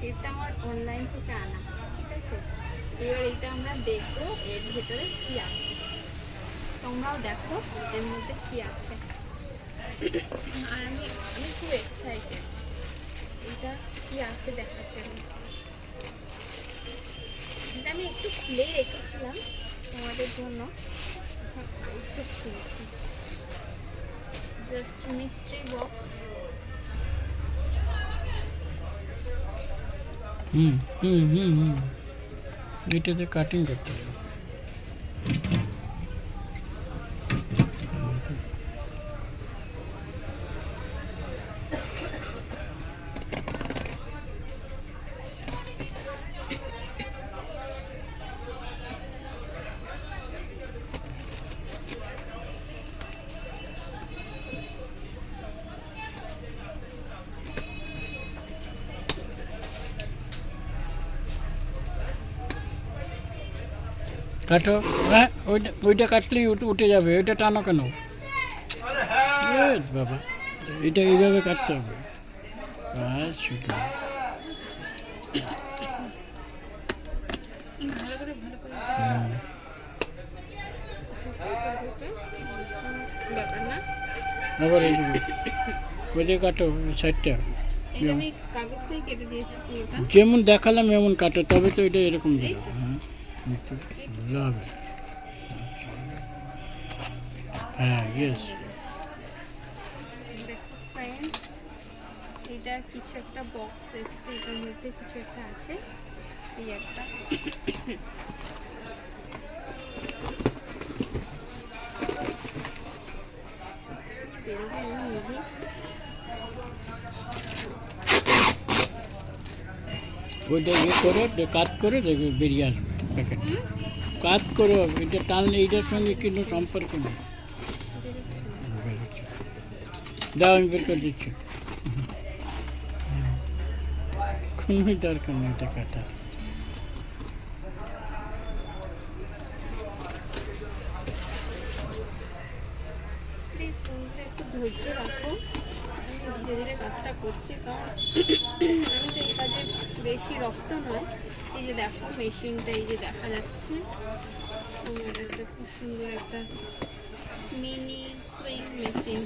এটা আমার অনলাইন থেকে আনা, ঠিক আছে। এবার এটা আমরা দেখবো এর ভেতরে কি আছে, তোমরাও দেখো এর মধ্যে কি আছে। আর আমি খুব এক্সাইটেড এটা কি আছে দেখার জন্য। এটা আমি একটু খুলেই রেখেছিলাম তোমাদের জন্য, এখন একটু খুলছি। Just mystery box. এটাতে কাটিং করতে হবে। কাটো, হ্যাঁ ওইটা কাটলেই উঠে যাবে। ওইটা টানো কেন বাবা, এটা এইভাবে কাটতে হবে। আবার ওইটা কাটো সাইডটা, যেমন দেখালাম এমন কাটো, তবে তো এটা এরকম দিল। ভালো হবে। হ্যাঁ ইয়েস। এটা কিছু একটা বক্স এসছে, এটার মধ্যে কিছু একটা আছে। এই একটা ওইটা ইয়ে করে কাট করে দেখবে বেরিয়ে আসবে প্যাকেট। কাজ করো, এটা টানলে এইটার সঙ্গে কিন্তু সম্পর্ক নেই। দাও আমি বের করে দিচ্ছি, কোনো দরকার নেই এটা কাটা। প্লিজ তোমরা একটু ধৈর্য রাখো, আমি ধীরে ধীরে কাজটা করছি, কারণ আমি তো এই কাজে বেশি রক্ত নয়। এই যে দেখো মেশিনটা, এই যে দেখা যাচ্ছে আমার একটা খুব সুন্দর একটা mini sewing machine.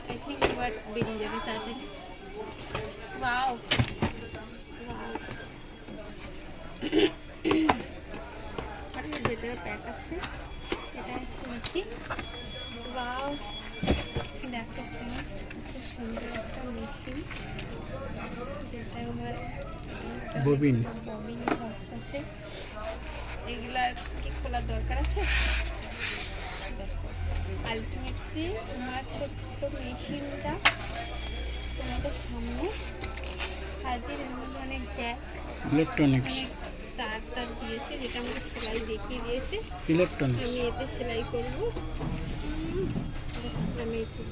I think এবার বেরিয়ে যাবে তাড়াতাড়ি। ওয়াও আর এর ভেতরে প্যাক আছে, এটা খুলছি। ওয়াও দেখো প্লিজ, খুব সুন্দর একটা মেশিন, যেটা আমার ববিন বক্স আছে। এগুলার কি খোলার দরকার আছে? দেখো আলটিমেটলি আমার ছোট্ট মেশিনটা তোমাদের সামনে হাজির। এর মধ্যে অনেক জ্যাক, ইলেকট্রনিক্স, তার দিয়েছে, যেটা আমাকে সেলাই দেখিয়ে দিয়েছে। ইলেকট্রনিক্স আমি এতে সেলাই করবো। Amazing.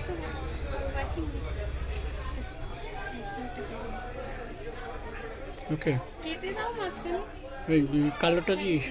So much for watching me. ওকে, কেটে দাও মাঝখানে, এই কালোটা দিস।